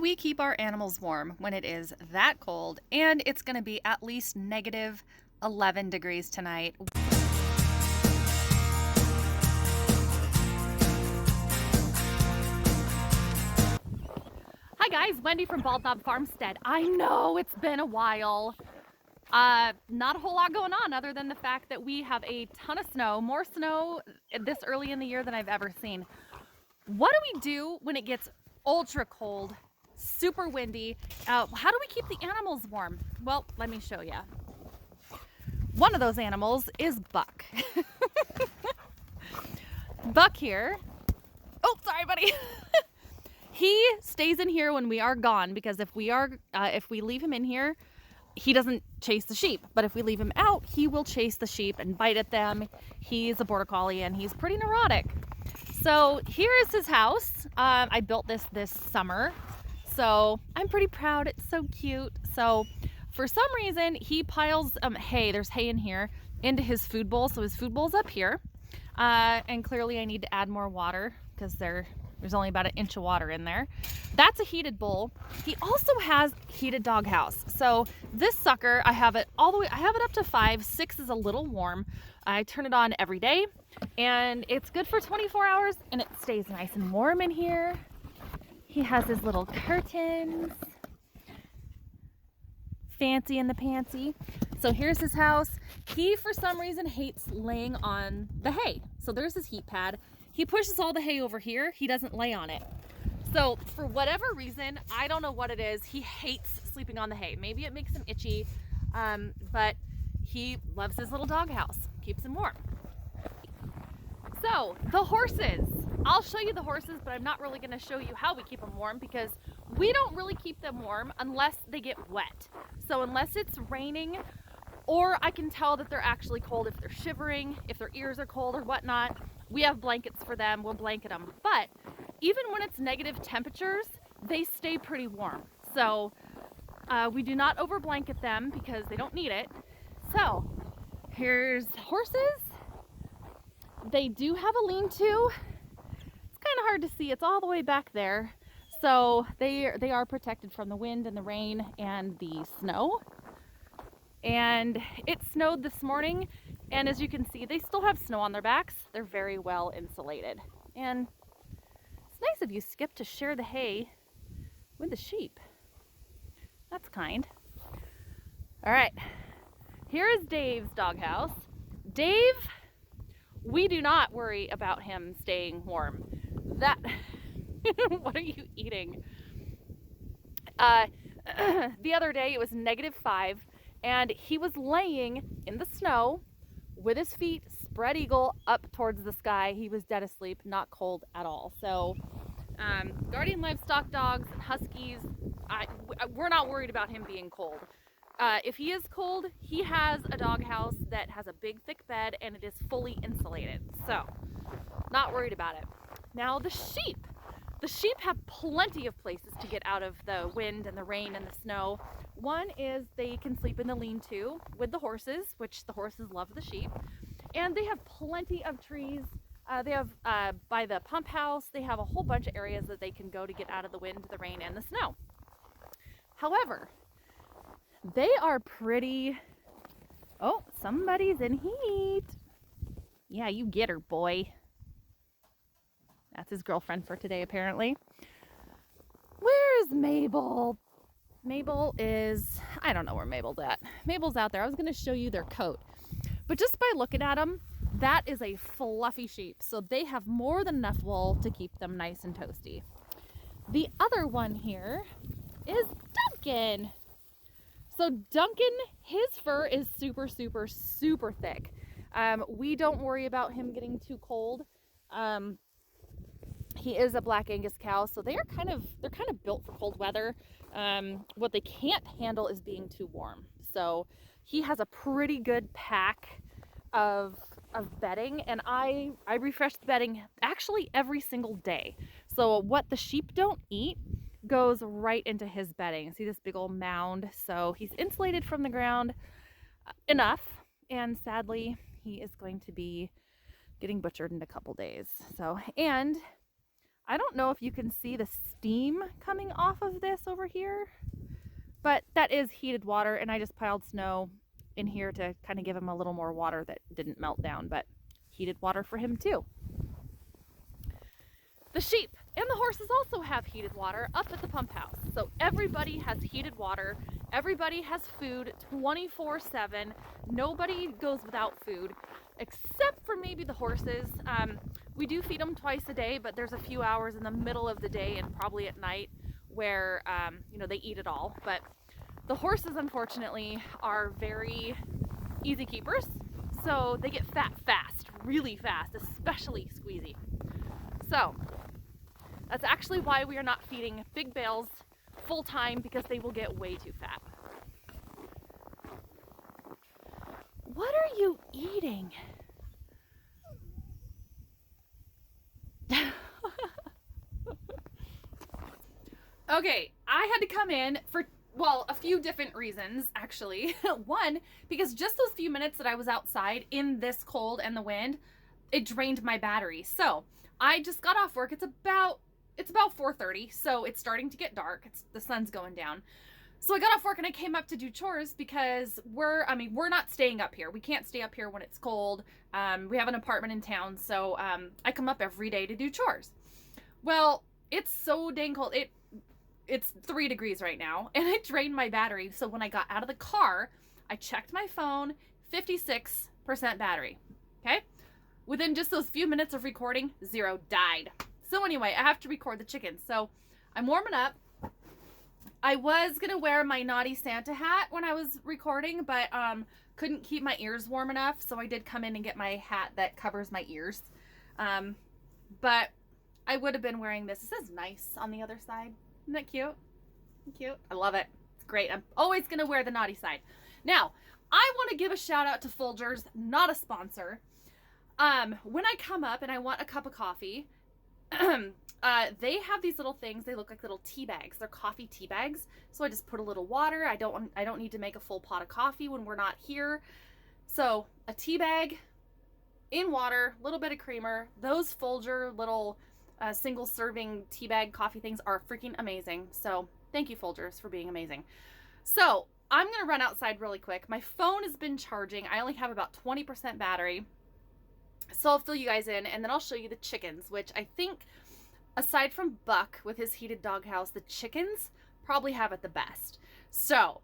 we keep our animals warm when it is that cold, and it's going to be at least negative 11 degrees tonight. Hi guys, Wendy from Bald Knob Farmstead. I know it's been a while. Not a whole lot going on other than the fact that we have a ton of snow, more snow this early in the year than I've ever seen. What do we do when it gets ultra cold, super windy? How do we keep the animals warm? Well, let me show you. One of those animals is Buck. Buck here. Oh, sorry, buddy. He stays in here when we are gone because if we leave him in here, he doesn't chase the sheep. But if we leave him out, he will chase the sheep and bite at them. He's a border collie and he's pretty neurotic. So here is his house. I built this summer, so I'm pretty proud. It's so cute. So for some reason, he piles hay. There's hay in here into his food bowl. So his food bowl's up here, and clearly I need to add more water because there's only about an inch of water in there. That's a heated bowl. He also has heated doghouse. So this sucker, I have it all the way. I have it up to 5. 6 is a little warm. I turn it on every day, and it's good for 24 hours, and it stays nice and warm in here. He has his little curtains. Fancy in the pantsy. So here's his house. He, for some reason, hates laying on the hay. So there's his heat pad. He pushes all the hay over here. He doesn't lay on it. So for whatever reason, I don't know what it is, he hates sleeping on the hay. Maybe it makes him itchy, but he loves his little doghouse. Keeps him warm. So the horses. I'll show you the horses, but I'm not really going to show you how we keep them warm because we don't really keep them warm unless they get wet. So unless it's raining, or I can tell that they're actually cold if they're shivering, if their ears are cold or whatnot. We have blankets for them, we'll blanket them. But even when it's negative temperatures, they stay pretty warm. So we do not over blanket them because they don't need it. So here's horses. They do have a lean-to. It's kind of hard to see, it's all the way back there. So they are protected from the wind and the rain and the snow. And it snowed this morning, and as you can see, they still have snow on their backs. They're very well insulated. And it's nice of you, Skip, to share the hay with the sheep. That's kind. All right, here is Dave's doghouse. Dave, we do not worry about him staying warm. What are you eating? The other day it was -5. And he was laying in the snow with his feet spread eagle up towards the sky. He was dead asleep, not cold at all. So guardian livestock dogs and huskies, we're not worried about him being cold. If he is cold, he has a doghouse that has a big thick bed and it is fully insulated. So not worried about it. Now the sheep. The sheep have plenty of places to get out of the wind and the rain and the snow. One is they can sleep in the lean-to with the horses, which the horses love the sheep. And they have plenty of trees. They have, by the pump house, they have a whole bunch of areas that they can go to get out of the wind, the rain, and the snow. However, they are pretty... Oh, somebody's in heat. Yeah, you get her, boy. That's his girlfriend for today, apparently. Where is Mabel? Mabel is, I don't know where Mabel's at. Mabel's out there. I was going to show you their coat. But just by looking at them, that is a fluffy sheep. So they have more than enough wool to keep them nice and toasty. The other one here is Duncan. So Duncan, his fur is super, super, super thick. We don't worry about him getting too cold. He is a Black Angus cow, so they're kind of built for cold weather. What they can't handle is being too warm. So he has a pretty good pack of bedding, and I refresh the bedding actually every single day. So what the sheep don't eat goes right into his bedding. See this big old mound? So he's insulated from the ground enough, and sadly he is going to be getting butchered in a couple days. So, and I don't know if you can see the steam coming off of this over here, but that is heated water, and I just piled snow in here to kind of give him a little more water that didn't melt down, but heated water for him too. The sheep and the horses also have heated water up at the pump house. So everybody has heated water. Everybody has food 24/7. Nobody goes without food, except for maybe the horses. We do feed them twice a day, but there's a few hours in the middle of the day and probably at night where, they eat it all. But the horses, unfortunately, are very easy keepers. So they get fat fast, really fast, especially squeezy. So that's actually why we are not feeding big bales full time, because they will get way too fat. What are you eating? Okay, I had to come in for, well, a few different reasons, actually. One, because just those few minutes that I was outside in this cold and the wind, it drained my battery. So I just got off work. It's about 4:30, so it's starting to get dark. The sun's going down. So I got off work and I came up to do chores because we're not staying up here. We can't stay up here when it's cold. We have an apartment in town, so I come up every day to do chores. Well, it's so dang cold. It's 3 degrees right now, and it drained my battery. So when I got out of the car, I checked my phone, 56% battery. Okay? Within just those few minutes of recording, 0 died. So anyway, I have to record the chickens. So I'm warming up. I was gonna wear my naughty Santa hat when I was recording, but couldn't keep my ears warm enough, so I did come in and get my hat that covers my ears. But I would have been wearing this. It says nice on the other side. Isn't that cute? Cute. I love it. It's great. I'm always gonna wear the naughty side. Now, I want to give a shout out to Folgers, not a sponsor. When I come up and I want a cup of coffee, they have these little things. They look like little tea bags. They're coffee tea bags. So I just put a little water. I don't need to make a full pot of coffee when we're not here. So a tea bag in water, a little bit of creamer. Those Folger little single serving tea bag coffee things are freaking amazing. So thank you, Folgers, for being amazing. So I'm going to run outside really quick. My phone has been charging. I only have about 20% battery. So I'll fill you guys in, and then I'll show you the chickens, which I think, aside from Buck with his heated doghouse, the chickens probably have it the best. So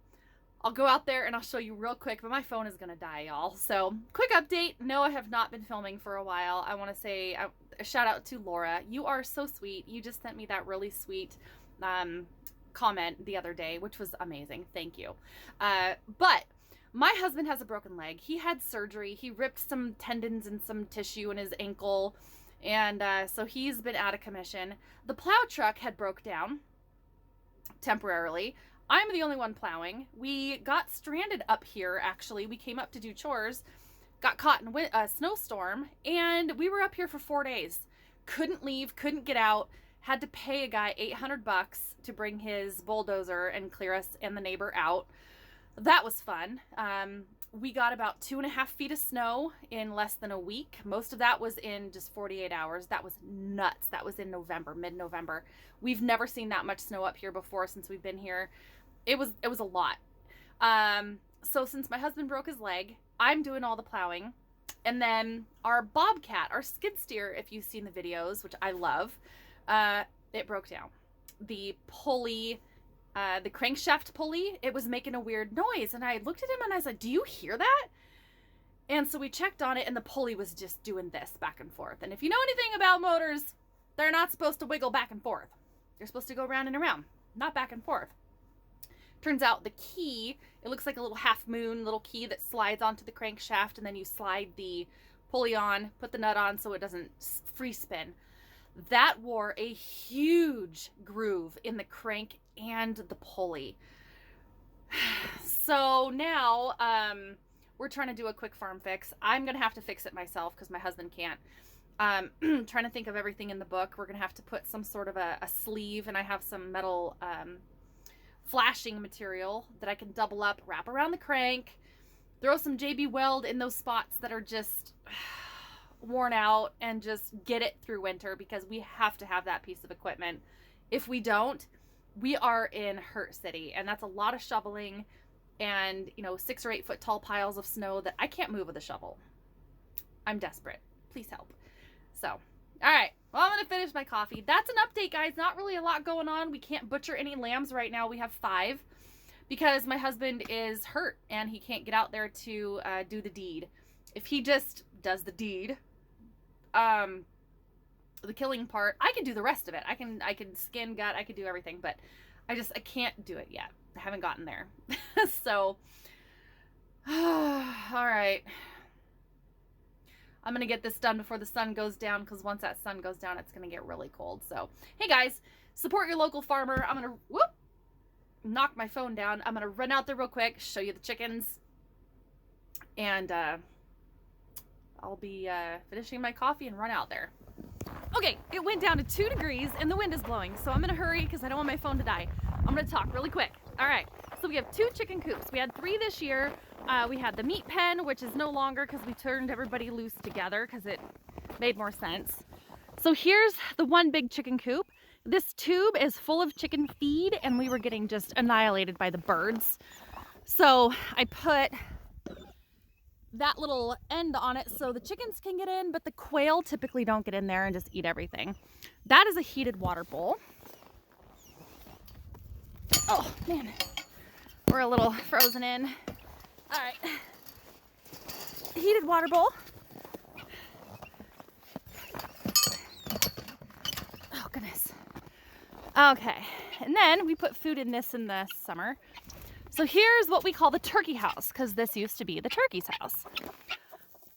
I'll go out there and I'll show you real quick, but my phone is going to die, y'all. So quick update. No, I have not been filming for a while. I want to say a shout out to Laura. You are so sweet. You just sent me that really sweet comment the other day, which was amazing. Thank you. But my husband has a broken leg. He had surgery. He ripped some tendons and some tissue in his ankle. And so he's been out of commission. The plow truck had broke down temporarily. I'm the only one plowing. We got stranded up here, actually. We came up to do chores, got caught in a snowstorm, and we were up here for 4 days. Couldn't leave, couldn't get out. Had to pay a guy $800 to bring his bulldozer and clear us and the neighbor out. That was fun. We got about 2.5 feet of snow in less than a week. Most of that was in just 48 hours. That was nuts. That was in November, mid-November. We've never seen that much snow up here before since we've been here. It was a lot. So since my husband broke his leg, I'm doing all the plowing. And then our bobcat, our skid steer, if you've seen the videos, which I love, it broke down. The pulley, the crankshaft pulley, it was making a weird noise. And I looked at him and I said, "Do you hear that?" And so we checked on it, and the pulley was just doing this back and forth. And if you know anything about motors, they're not supposed to wiggle back and forth. They're supposed to go round and around, not back and forth. Turns out the key, it looks like a little half moon little key that slides onto the crankshaft, and then you slide the pulley on, put the nut on so it doesn't free spin. That wore a huge groove in the crank and the pulley. So now we're trying to do a quick farm fix. I'm going to have to fix it myself because my husband can't. Trying to think of everything in the book. We're going to have to put some sort of a sleeve, and I have some metal flashing material that I can double up, wrap around the crank, throw some JB Weld in those spots that are just worn out and just get it through winter, because we have to have that piece of equipment. If we don't, we are in Hurt City, and that's a lot of shoveling and, 6 or 8 foot tall piles of snow that I can't move with a shovel. I'm desperate. Please help. So, all right. Well, I'm going to finish my coffee. That's an update, guys. Not really a lot going on. We can't butcher any lambs right now. We have 5 because my husband is hurt and he can't get out there to do the deed. If he just does the deed, the killing part, I can do the rest of it. I can skin, gut, I can do everything, but I can't do it yet. I haven't gotten there. So, all right. I'm going to get this done before the sun goes down, because once that sun goes down, it's going to get really cold. So, hey guys, support your local farmer. I'm going to, knock my phone down. I'm going to run out there real quick, show you the chickens, and I'll be finishing my coffee and run out there. Okay, it went down to 2 degrees and the wind is blowing, so I'm gonna hurry because I don't want my phone to die. I'm gonna talk really quick. All right, so we have 2 chicken coops. We had 3 this year. We had the meat pen, which is no longer because we turned everybody loose together because it made more sense. So here's the one big chicken coop. This tube is full of chicken feed and we were getting just annihilated by the birds. So I put that little end on it so the chickens can get in, but the quail typically don't get in there and just eat everything. That is a heated water bowl. Oh man, we're a little frozen in. All right, heated water bowl. Oh goodness. Okay, and then we put food in this in the summer. So here's what we call the turkey house, because this used to be the turkey's house.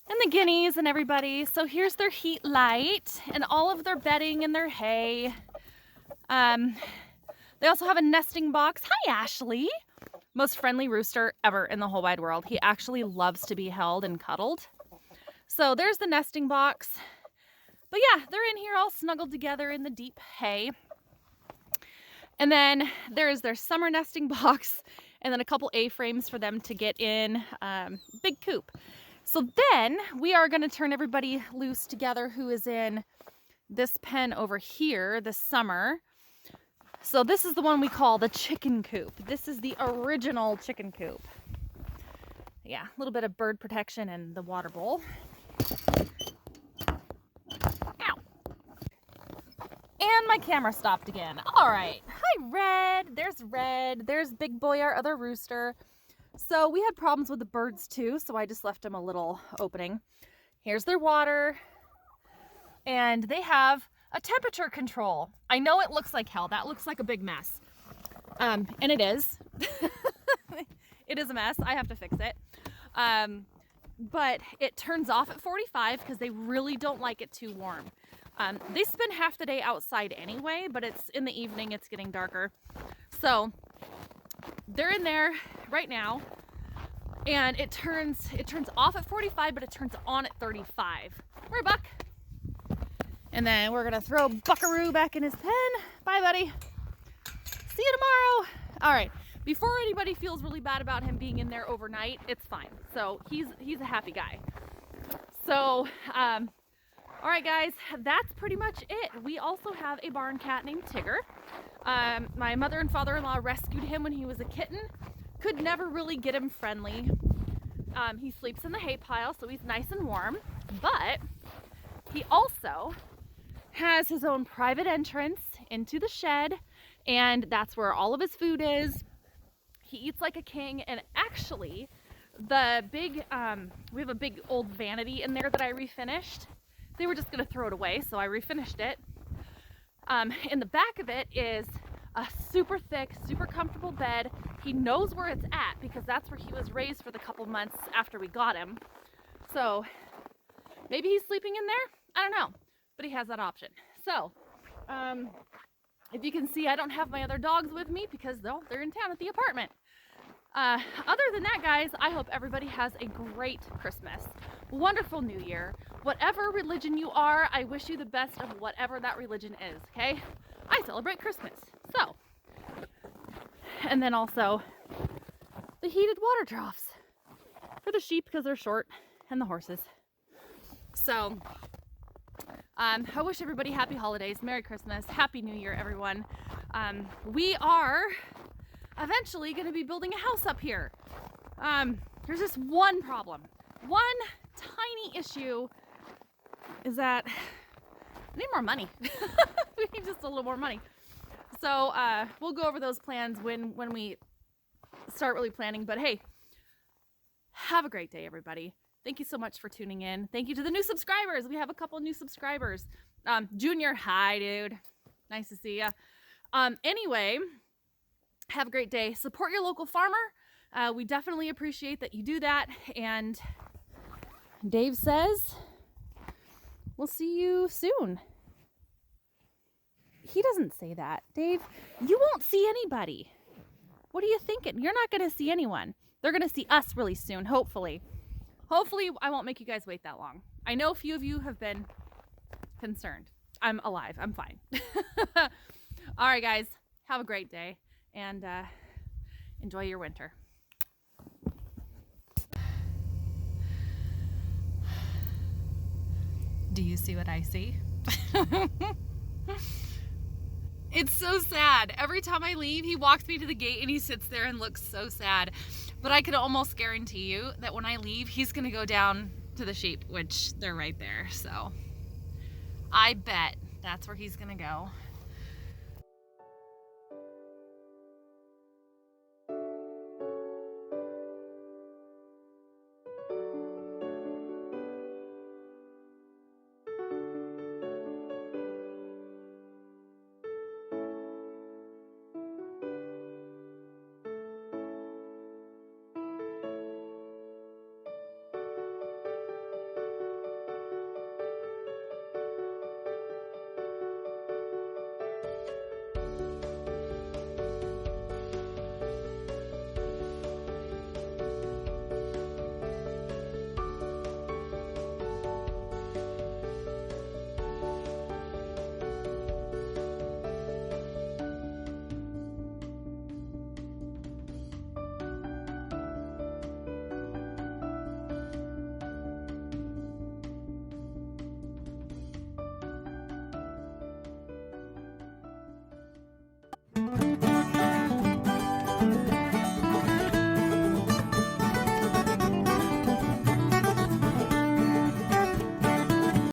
And the guineas and everybody. So here's their heat light and all of their bedding and their hay. They also have a nesting box. Hi, Ashley. Most friendly rooster ever in the whole wide world. He actually loves to be held and cuddled. So there's the nesting box. But yeah, they're in here all snuggled together in the deep hay. And then there's their summer nesting box, and then a couple A-frames for them to get in. Big coop. So then we are going to turn everybody loose together who is in this pen over here this summer. So this is the one we call the chicken coop. This is the original chicken coop. Yeah, a little bit of bird protection and the water bowl. Ow. And my camera stopped again. All right. Hi, Red. There's Red. There's Big Boy, our other rooster. So we had problems with the birds too, so I just left them a little opening. Here's their water. And they have a temperature control. I know it looks like hell. That looks like a big mess. And it is. It is a mess. I have to fix it. But it turns off at 45 because they really don't like it too warm. They spend half the day outside anyway, but it's in the evening, it's getting darker. So they're in there right now, and it turns off at 45, but it turns on at 35. We're Buck. And then we're gonna throw Buckaroo back in his pen. Bye, buddy. See you tomorrow. All right. Before anybody feels really bad about him being in there overnight, it's fine. So he's a happy guy. So, all right, guys, that's pretty much it. We also have a barn cat named Tigger. My mother and father-in-law rescued him when he was a kitten. Could never really get him friendly. He sleeps in the hay pile, so he's nice and warm. But he also has his own private entrance into the shed, and that's where all of his food is. He eats like a king, and actually, the big, we have a big old vanity in there that I refinished. They were just gonna throw it away, so I refinished it. In the back of it is a super thick, super comfortable bed. He knows where it's at because that's where he was raised for the couple months after we got him. So maybe he's sleeping in there, I don't know, but he has that option. So, if you can see, I don't have my other dogs with me because they're in town at the apartment. Other than that, guys, I hope everybody has a great Christmas, wonderful New Year. Whatever religion you are, I wish you the best of whatever that religion is, okay? I celebrate Christmas, so. And then also the heated water troughs for the sheep because they're short, and the horses. So I wish everybody happy holidays, Merry Christmas, Happy New Year, everyone. We are eventually going to be building a house up here. There's just one problem. One tiny issue is that we need more money. We need just a little more money. So we'll go over those plans when we start really planning. But hey, have a great day, everybody. Thank you so much for tuning in. Thank you to the new subscribers. We have a couple new subscribers. Junior, hi, dude. Nice to see ya. Anyway, have a great day. Support your local farmer. We definitely appreciate that you do that. And Dave says, we'll see you soon. He doesn't say that. Dave, you won't see anybody. What are you thinking? You're not going to see anyone. They're going to see us really soon, hopefully. Hopefully, I won't make you guys wait that long. I know a few of you have been concerned. I'm alive. I'm fine. All right, guys. Have a great day and enjoy your winter. Do you see what I see? It's so sad. Every time I leave, he walks me to the gate and he sits there and looks so sad. But I could almost guarantee you that when I leave, he's gonna go down to the sheep, which they're right there. So I bet that's where he's gonna go.